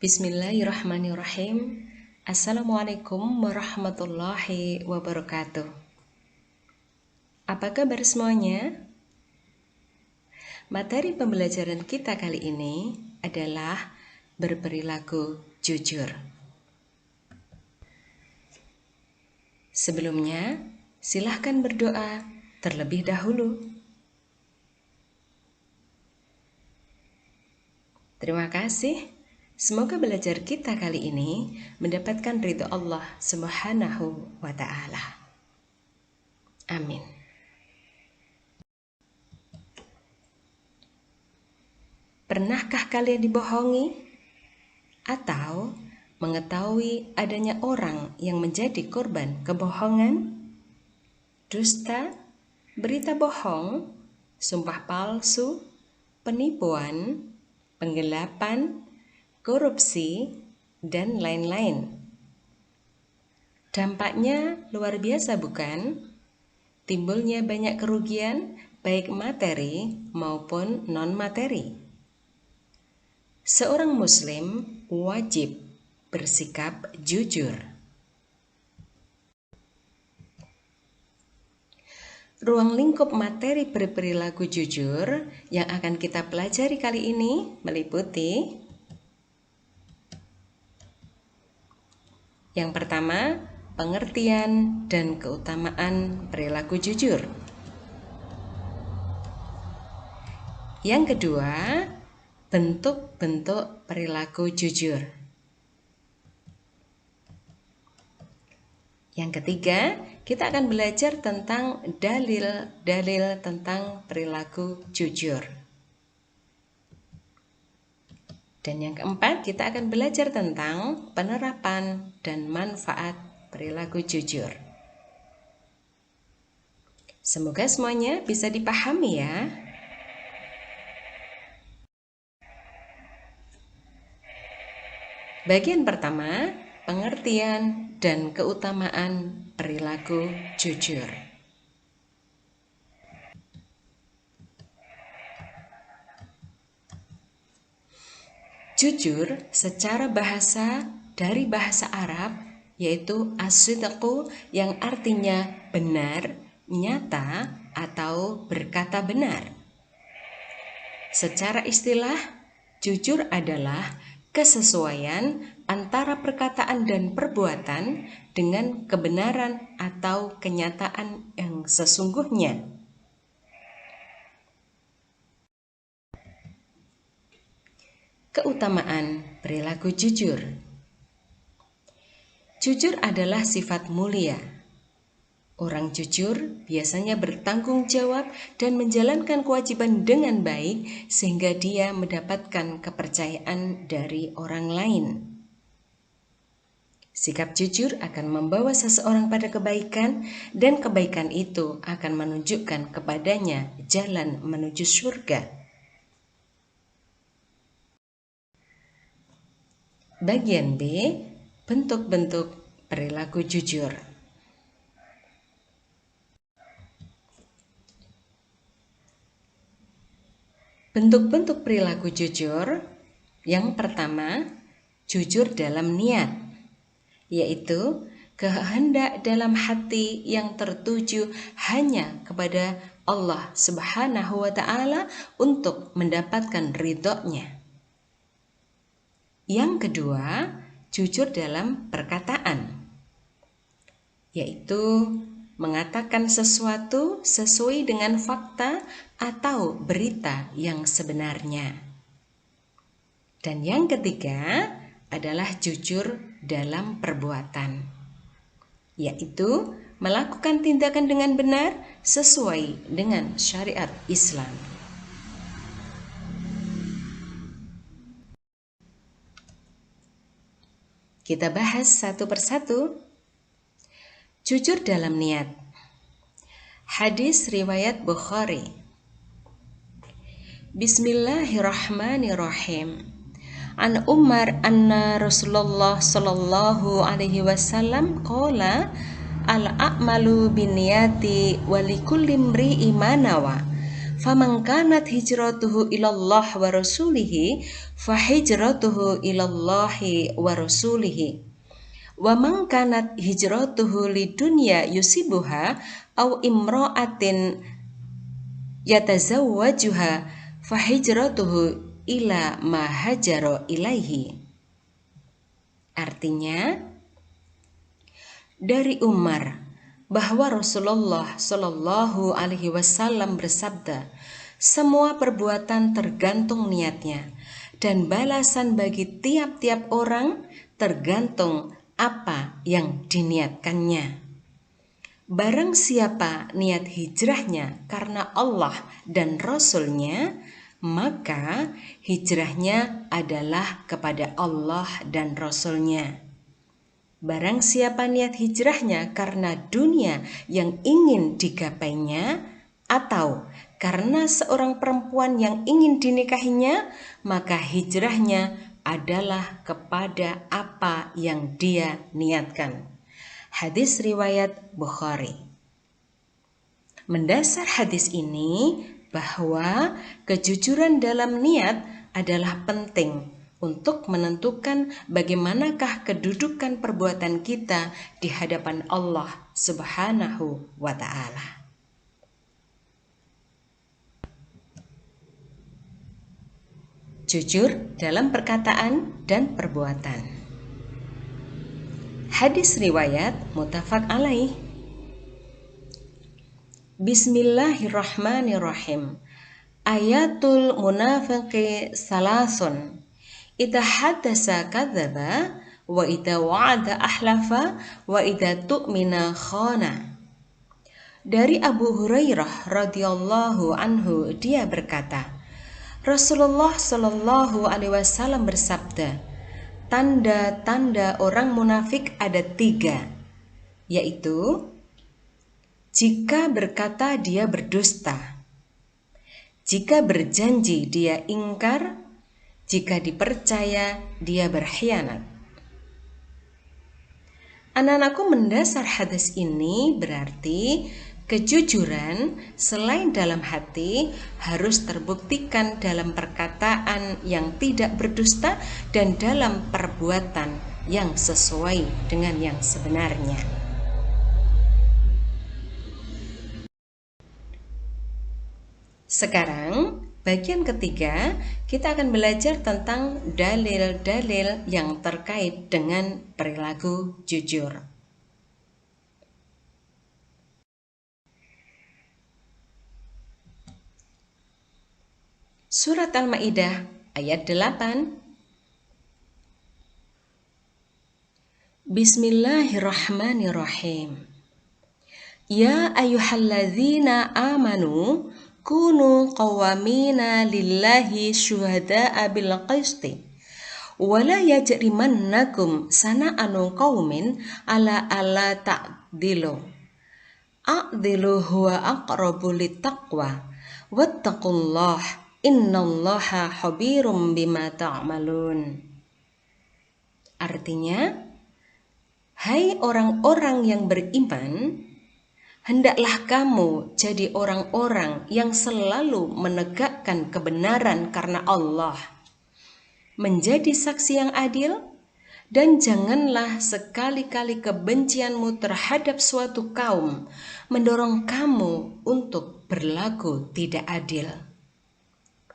Bismillahirrahmanirrahim. Assalamualaikum warahmatullahi wabarakatuh. Apa kabar semuanya? Materi pembelajaran kita kali ini adalah berperilaku jujur. Sebelumnya, silahkan berdoa terlebih dahulu. Terima kasih. Semoga belajar kita kali ini mendapatkan ridho Allah Subhanahu wa Ta'ala. Amin. Pernahkah kalian dibohongi atau mengetahui adanya orang yang menjadi korban kebohongan, dusta, berita bohong, sumpah palsu, penipuan, penggelapan, korupsi, dan lain-lain? Dampaknya luar biasa, bukan? Timbulnya banyak kerugian baik materi maupun non-materi. Seorang muslim wajib bersikap jujur. Ruang lingkup materi berperilaku jujur yang akan kita pelajari kali ini meliputi: yang pertama, pengertian dan keutamaan perilaku jujur. Yang kedua, bentuk-bentuk perilaku jujur. Yang ketiga, kita akan belajar tentang dalil-dalil tentang perilaku jujur. Dan yang keempat, kita akan belajar tentang penerapan dan manfaat perilaku jujur. Semoga semuanya bisa dipahami ya. Bagian pertama, pengertian dan keutamaan perilaku jujur. Jujur secara bahasa dari bahasa Arab yaitu as-sidqu, yang artinya benar, nyata, atau berkata benar. Secara istilah, jujur adalah kesesuaian antara perkataan dan perbuatan dengan kebenaran atau kenyataan yang sesungguhnya. Keutamaan perilaku jujur. Jujur adalah sifat mulia. Orang jujur biasanya bertanggung jawab dan menjalankan kewajiban dengan baik sehingga dia mendapatkan kepercayaan dari orang lain. Sikap jujur akan membawa seseorang pada kebaikan dan kebaikan itu akan menunjukkan kepadanya jalan menuju surga. Bagian B, bentuk-bentuk perilaku jujur. Bentuk-bentuk perilaku jujur. Yang pertama, jujur dalam niat, yaitu kehendak dalam hati yang tertuju hanya kepada Allah Subhanahu wa Ta'ala untuk mendapatkan ridhonya. Yang kedua, jujur dalam perkataan, yaitu mengatakan sesuatu sesuai dengan fakta atau berita yang sebenarnya. Dan yang ketiga adalah jujur dalam perbuatan, yaitu melakukan tindakan dengan benar sesuai dengan syariat Islam. Kita bahas satu persatu. Jujur dalam niat. Hadis riwayat Bukhari. Bismillahirrahmanirrahim. An Umar anna Rasulullah sallallahu alaihi wasallam qala al-a'malu binniyati wa likulli imri'in ma nawa faman kanat hijratuhu ilallah wa rasulihi fahijratuhu ilallahi wa rasulihi wa man kanat hijratuhu lidunya yusibuha aw imra'atin yatazawwajuha fahijratuhu ila ma hajara ilaihi. Artinya, dari Umar bahwa Rasulullah Shallallahu Alaihi Wasallam bersabda, semua perbuatan tergantung niatnya dan balasan bagi tiap-tiap orang tergantung apa yang diniatkannya. Barang siapa niat hijrahnya karena Allah dan Rasul-Nya, maka hijrahnya adalah kepada Allah dan Rasul-Nya. Barang siapa niat hijrahnya karena dunia yang ingin digapainya atau karena seorang perempuan yang ingin dinikahinya, maka hijrahnya adalah kepada apa yang dia niatkan. Hadis riwayat Bukhari. Mendasar hadis ini bahwa kejujuran dalam niat adalah penting untuk menentukan bagaimanakah kedudukan perbuatan kita di hadapan Allah Subhanahu wa Ta'ala. Jujur dalam perkataan dan perbuatan. Hadis riwayat muttafaq alaih. Bismillahirrahmanirrahim. Ayatul munafiqi salasun. Idza haddasa kadzaba wa idza wa'ada ahlafa wa idza tu'mina khana. Dari Abu Hurairah radhiyallahu anhu, dia berkata, Rasulullah Shallallahu Alaihi Wasallam bersabda, tanda-tanda orang munafik ada 3, yaitu jika berkata dia berdusta, jika berjanji dia ingkar, jika dipercaya dia berkhianat. Anak-anakku, mendasar hadis ini berarti kejujuran selain dalam hati harus terbuktikan dalam perkataan yang tidak berdusta dan dalam perbuatan yang sesuai dengan yang sebenarnya. Sekarang bagian ketiga, kita akan belajar tentang dalil-dalil yang terkait dengan perilaku jujur. Surat Al-Maidah ayat 8. Bismillahirrahmanirrahim. Ya ayyuhalladzina amanu kunu qawwamina lillahi syuhada'a bil qisti wa la yajrimannakum sana'anu qaumin ala alla ta'dilu a'dilu huwa aqrabu littaqwa wattaqullah innallaha khabirum bima ta'malun. Artinya, hai orang-orang yang beriman, hendaklah kamu jadi orang-orang yang selalu menegakkan kebenaran karena Allah, menjadi saksi yang adil, dan janganlah sekali-kali kebencianmu terhadap suatu kaum mendorong kamu untuk berlaku tidak adil.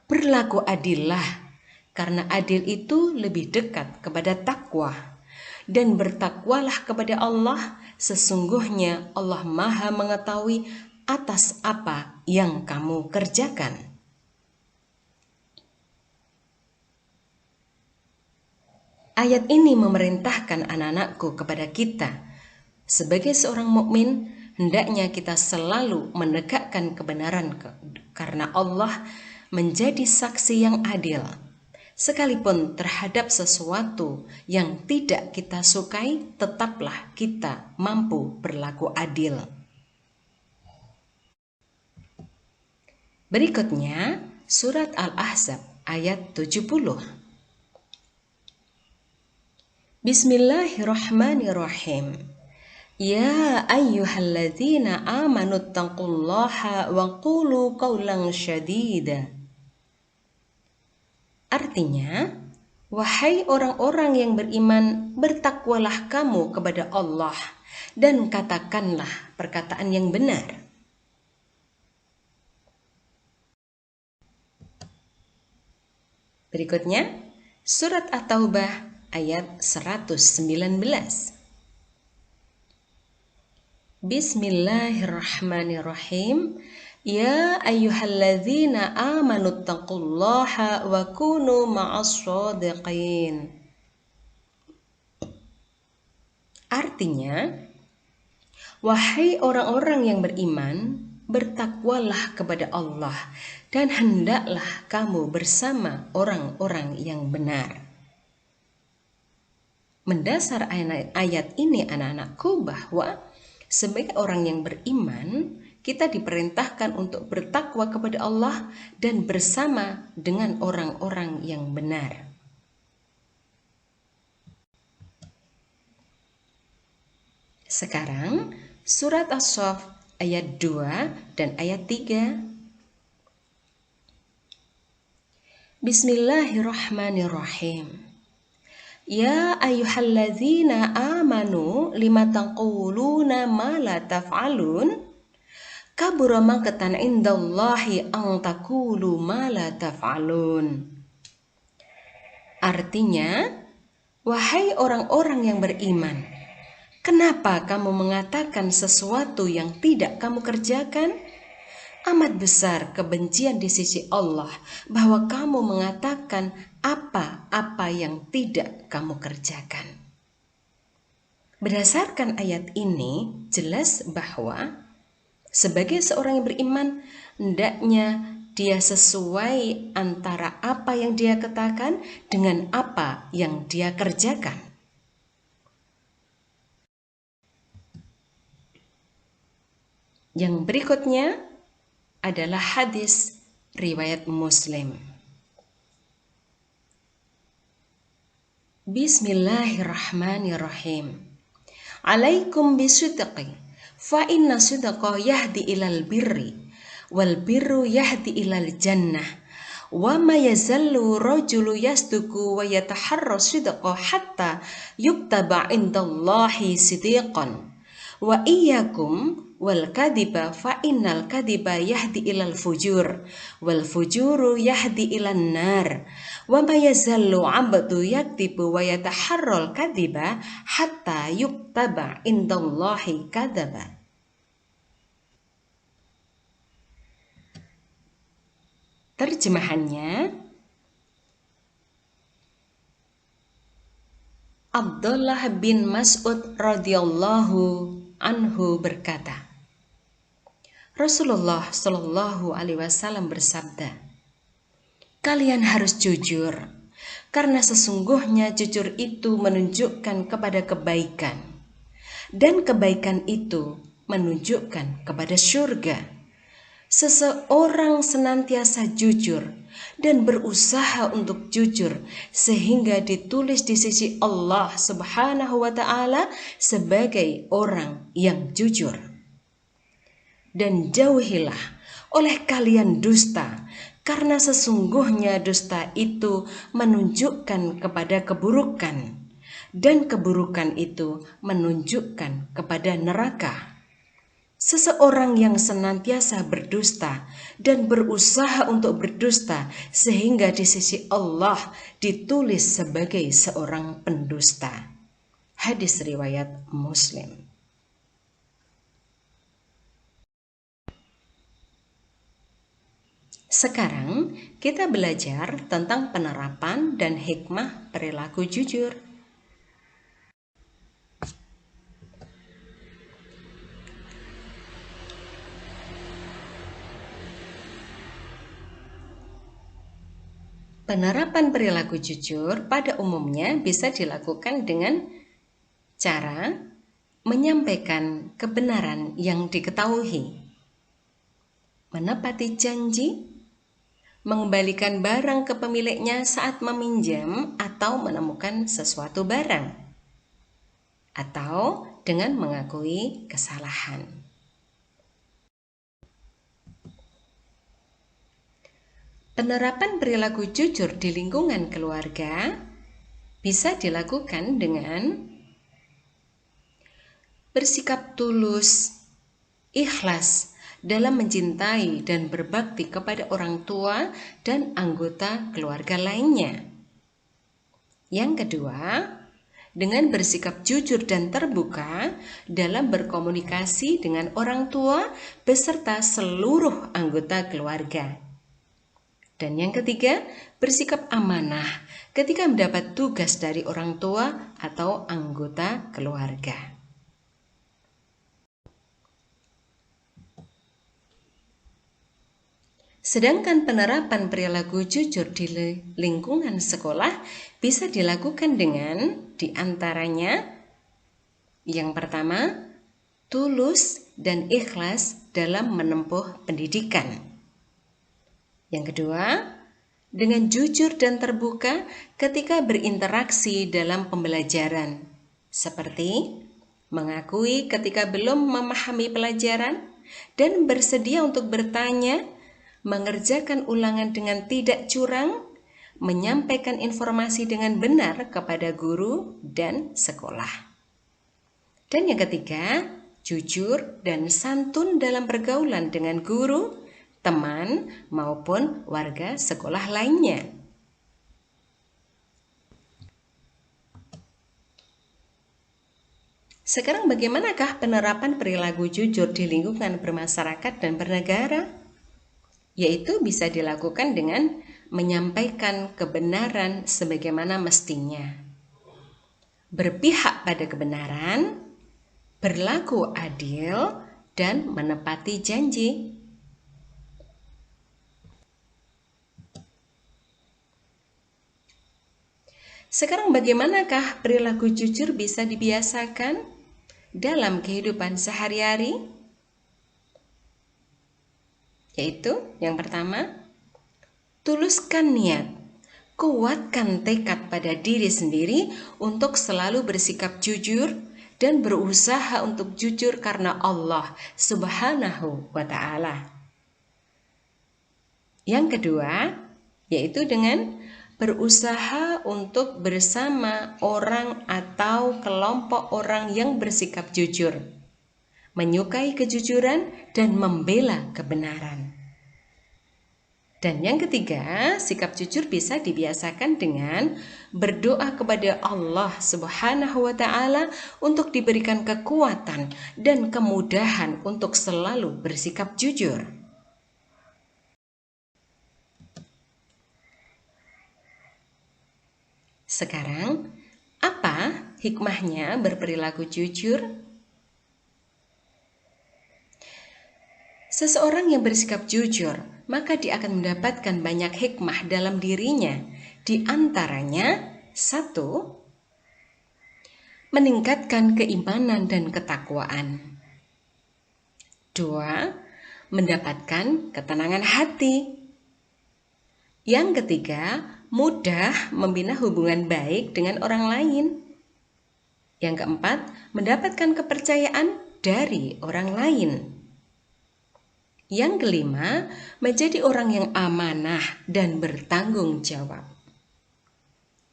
Berlaku adillah, karena adil itu lebih dekat kepada takwa. Dan bertakwalah kepada Allah, sesungguhnya Allah Maha mengetahui atas apa yang kamu kerjakan. Ayat ini memerintahkan anak-anakku kepada kita. Sebagai seorang mukmin, hendaknya kita selalu menegakkan kebenaran karena Allah, menjadi saksi yang adil. Sekalipun terhadap sesuatu yang tidak kita sukai, tetaplah kita mampu berlaku adil. Berikutnya, surat Al-Ahzab ayat 70. Bismillahirrahmanirrahim. Ya ayyuhalladzina amanu taqullaha wa qulu qawlan syadida. Artinya, wahai orang-orang yang beriman, bertakwalah kamu kepada Allah dan katakanlah perkataan yang benar. Berikutnya, surat At-Taubah ayat 119. Bismillahirrahmanirrahim. Ya ayyuhalladzina amanu taqullaha wa kunu ma'as shadiqin. Artinya, wahai orang-orang yang beriman, bertakwalah kepada Allah dan hendaklah kamu bersama orang-orang yang benar. Mendasar ayat ini anak-anakku bahwa sebagai orang yang beriman, kita diperintahkan untuk bertakwa kepada Allah dan bersama dengan orang-orang yang benar. Sekarang, surat As-Saff ayat 2 dan ayat 3. Bismillahirrahmanirrahim. Ya ayyuhalladzina amanu lima taquluna ma la taf'alun. Kabura maqtan indallahi an taqulu ma la taf'alun. Artinya, wahai orang-orang yang beriman, kenapa kamu mengatakan sesuatu yang tidak kamu kerjakan? Amat besar kebencian di sisi Allah bahwa kamu mengatakan apa-apa yang tidak kamu kerjakan. Berdasarkan ayat ini, jelas bahwa sebagai seorang yang beriman, hendaknya dia sesuai antara apa yang dia katakan dengan apa yang dia kerjakan. Yang berikutnya adalah hadis riwayat Muslim. Bismillahirrahmanirrahim. Alaikum bisidqi, fa inna sidqa yahdi ilal birri, wal birru yahdi ilal jannah, wa ma yazallu rajulu yasduku wa yataharra sidqa hatta yuktaba indallahi siddiqan, wa iyyakum wal kadiba fa innal kadiba yahdi ilal fujur, wal fujuru yahdi ilan nar, wa ma yazallu 'abdu yaktibu wa yataharral kadiba hatta yuktaba indallahi kadaba. Terjemahannya, Abdullah bin Mas'ud radhiyallahu anhu berkata, Rasulullah Shallallahu alaihi wasallam bersabda, kalian harus jujur, karena sesungguhnya jujur itu menunjukkan kepada kebaikan, dan kebaikan itu menunjukkan kepada surga. Seseorang senantiasa jujur dan berusaha untuk jujur sehingga ditulis di sisi Allah Subhanahu wa ta'ala sebagai orang yang jujur. Dan jauhilah oleh kalian dusta, karena sesungguhnya dusta itu menunjukkan kepada keburukan, dan keburukan itu menunjukkan kepada neraka. Seseorang yang senantiasa berdusta dan berusaha untuk berdusta sehingga di sisi Allah ditulis sebagai seorang pendusta. Hadis riwayat Muslim. Sekarang kita belajar tentang penerapan dan hikmah perilaku jujur. Penerapan perilaku jujur pada umumnya bisa dilakukan dengan cara menyampaikan kebenaran yang diketahui, menepati janji, mengembalikan barang ke pemiliknya saat meminjam atau menemukan sesuatu barang, atau dengan mengakui kesalahan. Penerapan perilaku jujur di lingkungan keluarga bisa dilakukan dengan bersikap tulus, ikhlas dalam mencintai dan berbakti kepada orang tua dan anggota keluarga lainnya. Yang kedua, dengan bersikap jujur dan terbuka dalam berkomunikasi dengan orang tua beserta seluruh anggota keluarga. Dan yang ketiga, bersikap amanah ketika mendapat tugas dari orang tua atau anggota keluarga. Sedangkan penerapan perilaku jujur di lingkungan sekolah bisa dilakukan dengan diantaranya yang pertama, tulus dan ikhlas dalam menempuh pendidikan. Yang kedua, dengan jujur dan terbuka ketika berinteraksi dalam pembelajaran, seperti mengakui ketika belum memahami pelajaran dan bersedia untuk bertanya, mengerjakan ulangan dengan tidak curang, menyampaikan informasi dengan benar kepada guru dan sekolah. Dan yang ketiga, jujur dan santun dalam pergaulan dengan guru, teman, maupun warga sekolah lainnya. Sekarang bagaimanakah penerapan perilaku jujur di lingkungan bermasyarakat dan bernegara? Yaitu bisa dilakukan dengan menyampaikan kebenaran sebagaimana mestinya, berpihak pada kebenaran, berlaku adil, dan menepati janji. Sekarang bagaimanakah perilaku jujur bisa dibiasakan dalam kehidupan sehari-hari? Yaitu yang pertama, tuluskan niat, kuatkan tekad pada diri sendiri untuk selalu bersikap jujur dan berusaha untuk jujur karena Allah Subhanahu wa Ta'ala. Yang kedua, yaitu dengan berusaha untuk bersama orang atau kelompok orang yang bersikap jujur, menyukai kejujuran dan membela kebenaran. Dan yang ketiga, sikap jujur bisa dibiasakan dengan berdoa kepada Allah Subhanahu wa Ta'ala untuk diberikan kekuatan dan kemudahan untuk selalu bersikap jujur. Sekarang, apa hikmahnya berperilaku jujur? Seseorang yang bersikap jujur, maka dia akan mendapatkan banyak hikmah dalam dirinya. Di antaranya, 1. Meningkatkan keimanan dan ketakwaan. 2. Mendapatkan ketenangan hati. Yang ketiga, mudah membina hubungan baik dengan orang lain. Yang keempat, mendapatkan kepercayaan dari orang lain. Yang kelima, menjadi orang yang amanah dan bertanggung jawab.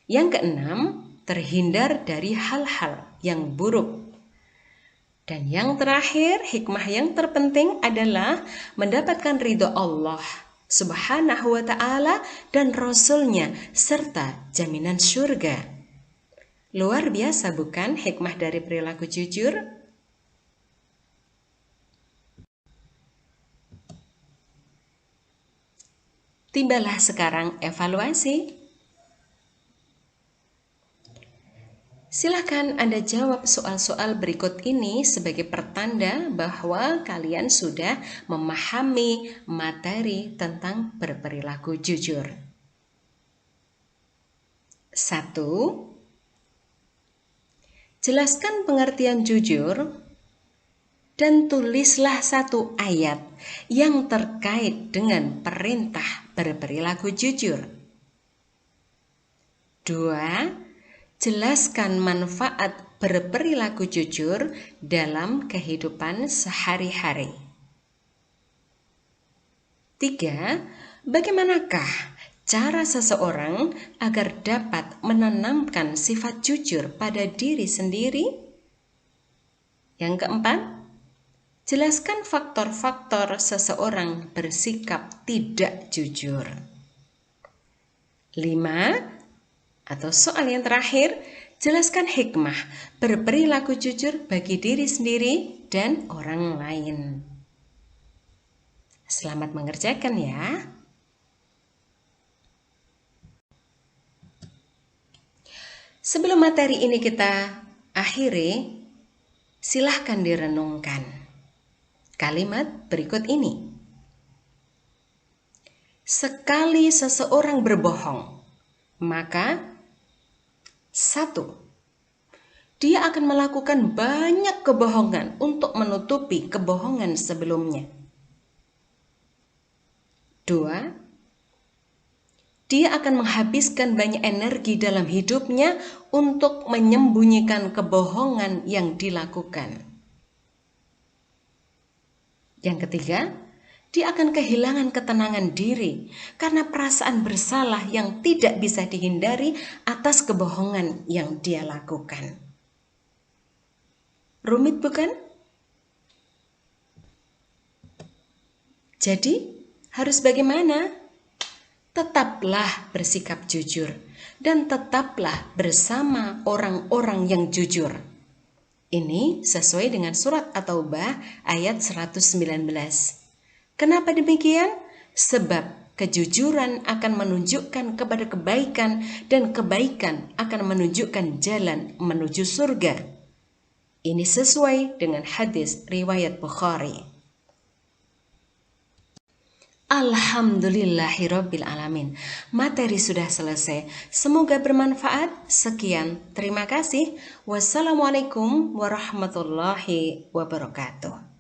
Yang keenam, terhindar dari hal-hal yang buruk. Dan yang terakhir, hikmah yang terpenting adalah mendapatkan ridho Allah Subhanahu wa Ta'ala dan Rasul-Nya serta jaminan surga. Luar biasa bukan hikmah dari perilaku jujur? Tibalah sekarang evaluasi. Silakan Anda jawab soal-soal berikut ini sebagai pertanda bahwa kalian sudah memahami materi tentang berperilaku jujur. 1. Jelaskan pengertian jujur dan tulislah satu ayat yang terkait dengan perintah berperilaku jujur. 2. Jelaskan manfaat berperilaku jujur dalam kehidupan sehari-hari. 3. Bagaimanakah cara seseorang agar dapat menanamkan sifat jujur pada diri sendiri? Yang keempat, jelaskan faktor-faktor seseorang bersikap tidak jujur. 5. Atau soal yang terakhir, jelaskan hikmah berperilaku jujur bagi diri sendiri dan orang lain. Selamat mengerjakan ya. Sebelum materi ini kita akhiri, silahkan direnungkan kalimat berikut ini. Sekali seseorang berbohong, maka 1. Dia akan melakukan banyak kebohongan untuk menutupi kebohongan sebelumnya. 2. Dia akan menghabiskan banyak energi dalam hidupnya untuk menyembunyikan kebohongan yang dilakukan. Yang ketiga, dia akan kehilangan ketenangan diri karena perasaan bersalah yang tidak bisa dihindari atas kebohongan yang dia lakukan. Rumit bukan? Jadi, harus bagaimana? Tetaplah bersikap jujur dan tetaplah bersama orang-orang yang jujur. Ini sesuai dengan surat At-Taubah ayat 119. Kenapa demikian? Sebab kejujuran akan menunjukkan kepada kebaikan dan kebaikan akan menunjukkan jalan menuju surga. Ini sesuai dengan hadis riwayat Bukhari. Alhamdulillahirabbil alamin. Materi sudah selesai. Semoga bermanfaat. Sekian, terima kasih. Wassalamualaikum warahmatullahi wabarakatuh.